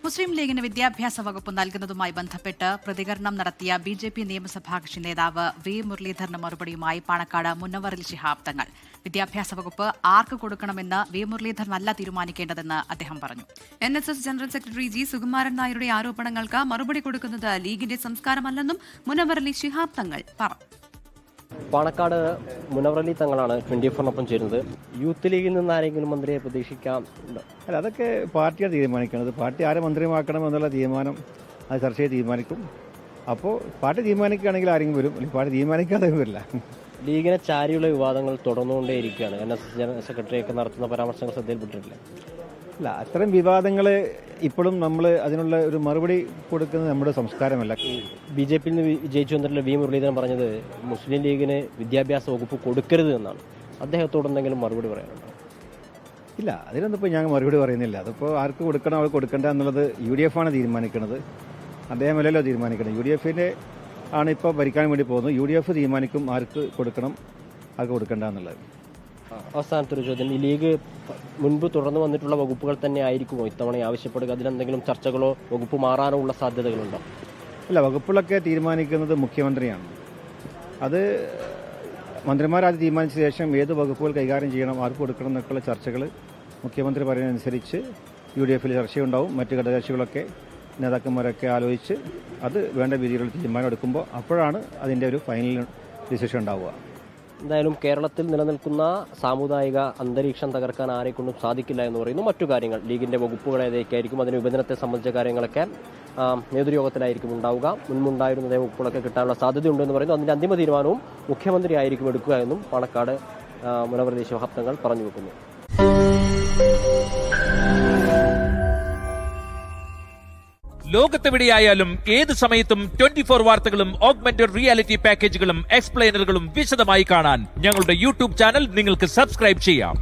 മുസ്ലിം ലീഗിന് വിദ്യാഭ്യാസ വകുപ്പ് നൽകുന്നതുമായി ബന്ധപ്പെട്ട് പ്രതികരണം നടത്തിയ ബിജെപി നിയമസഭാ കക്ഷി നേതാവ് വി മുരളീധരന് മറുപടിയുമായി പാണക്കാട് മുനവ്വറിൽ ശിഹാബ് തങ്ങൾ. വിദ്യാഭ്യാസ വകുപ്പ് ആർക്ക് കൊടുക്കണമെന്ന് വി മുരളീധരനല്ല തീരുമാനിക്കേണ്ടതെന്ന് അദ്ദേഹം പറഞ്ഞു. NSS general secretary G Sukumaran നായരുടെ ആരോപണങ്ങൾക്ക് മറുപടി കൊടുക്കുന്നത് ലീഗിന്റെ സംസ്കാരമല്ലെന്നും മുനവ്വറിൽ ശിഹാബ് തങ്ങൾ പറഞ്ഞു. പാണക്കാട് മുനവ്വറലി തങ്ങളാണ് 24-നൊപ്പം ചേരുന്നത്. യൂത്ത് ലീഗിൽ നിന്ന് ആരെങ്കിലും മന്ത്രിയെ പ്രതീക്ഷിക്കാം? അല്ല, അതൊക്കെ പാർട്ടിയാണ് തീരുമാനിക്കുന്നത്. പാർട്ടി ആരെ മന്ത്രിമാക്കണം എന്നുള്ള തീരുമാനം അത് ചർച്ച ചെയ്ത് തീരുമാനിക്കും. അപ്പോൾ പാർട്ടി തീരുമാനിക്കുകയാണെങ്കിൽ ആരെങ്കിലും വരും, അല്ലെങ്കിൽ പാർട്ടി തീരുമാനിക്കാതെ വരില്ല. ലീഗിനെ ചാരിയുള്ള വിവാദങ്ങൾ തുടർന്നുകൊണ്ടേയിരിക്കുകയാണ്. NSS ജനറൽ സെക്രട്ടറിയൊക്കെ നടത്തുന്ന പരാമർശങ്ങൾ ശ്രദ്ധയിൽപ്പെട്ടിട്ടില്ല. അല്ല, അത്തരം വിവാദങ്ങൾ ഇപ്പോഴും നമ്മൾ അതിനുള്ള ഒരു മറുപടി കൊടുക്കുന്നത് നമ്മുടെ സംസ്കാരമല്ല. BJP-യിൽ നിന്ന് വിജയിച്ചു വന്നിട്ടുള്ള വി മുരളീധരൻ പറഞ്ഞത് മുസ്ലിം ലീഗിന് വിദ്യാഭ്യാസ വകുപ്പ് കൊടുക്കരുത് എന്നാണ്. അദ്ദേഹത്തോട് എന്തെങ്കിലും മറുപടി പറയാനുണ്ടോ? ഇല്ല, അതിനൊന്നും ഇപ്പോൾ ഞാൻ മറുപടി പറയുന്നില്ല. അതിപ്പോൾ ആർക്ക് കൊടുക്കണം അവർക്ക് കൊടുക്കേണ്ട എന്നുള്ളത് UDF ആണ് തീരുമാനിക്കുന്നത്. അദ്ദേഹമല്ലല്ലോ തീരുമാനിക്കുന്നത്. UDF-ന്റെ ആണ് ഇപ്പോൾ ഭരിക്കാൻ വേണ്ടി പോകുന്നത്. UDF തീരുമാനിക്കും ആർക്ക് കൊടുക്കണം ആർക്ക് കൊടുക്കേണ്ട എന്നുള്ളത്. അവസാനത്തൊരു ചോദ്യം, ഈ ലീഗ് മുൻപ് തുടർന്ന് വന്നിട്ടുള്ള വകുപ്പുകൾ തന്നെ ആയിരിക്കുമോ ഇത്തവണ ആവശ്യപ്പെടുക? അതിലെന്തെങ്കിലും ചർച്ചകളോ വകുപ്പ് മാറാനോ ഉള്ള സാധ്യതകളുണ്ടോ? അല്ല, വകുപ്പുകളൊക്കെ തീരുമാനിക്കുന്നത് മുഖ്യമന്ത്രിയാണ്. അത് മന്ത്രിമാരാദ്യം തീരുമാനിച്ച ശേഷം ഏത് വകുപ്പുകൾ കൈകാര്യം ചെയ്യണം, ആർക്ക് കൊടുക്കണം എന്നൊക്കെയുള്ള ചർച്ചകൾ മുഖ്യമന്ത്രി പറയുന്നതനുസരിച്ച് UDF-ൽ ചർച്ചയുണ്ടാവും. മറ്റ് ഘടകകക്ഷികളൊക്കെ നേതാക്കന്മാരൊക്കെ ആലോചിച്ച് അത് വേണ്ട രീതിയിലുള്ള തീരുമാനം എടുക്കുമ്പോൾ അപ്പോഴാണ് അതിൻ്റെ ഒരു ഫൈനൽ ഡിസിഷൻ ഉണ്ടാവുക. എന്തായാലും കേരളത്തിൽ നിലനിൽക്കുന്ന സാമുദായിക അന്തരീക്ഷം തകർക്കാൻ ആരെക്കൊണ്ടും സാധിക്കില്ല എന്ന് പറയുന്നു. മറ്റു കാര്യങ്ങൾ ലീഗിന്റെ വകുപ്പുകൾ ഏതൊക്കെയായിരിക്കും, അതിന് വിഭജനത്തെ സംബന്ധിച്ച കാര്യങ്ങളൊക്കെ നേതൃയോഗത്തിലായിരിക്കും ഉണ്ടാവുക. മുൻപുണ്ടായിരുന്ന വകുപ്പുകളൊക്കെ കിട്ടാനുള്ള സാധ്യതയുണ്ടെന്ന് പറയുന്നു. അതിന്റെ അന്തിമ തീരുമാനവും മുഖ്യമന്ത്രി ആയിരിക്കും എടുക്കുക എന്നും പാണക്കാട് മുനവ്വറലി ശിഹാബ് തങ്ങൾ പറഞ്ഞു വെക്കുന്നു. ലോകത്തെവിടെയായാലും ഏത് സമയത്തും 24 വാർത്തകളും ഓഗ്മെന്റഡ് റിയാലിറ്റി പാക്കേജുകളും എക്സ്പ്ലെയിനറുകളും വിശദമായി കാണാൻ ഞങ്ങളുടെ YouTube ചാനൽ നിങ്ങൾക്ക് സബ്സ്ക്രൈബ് ചെയ്യാം.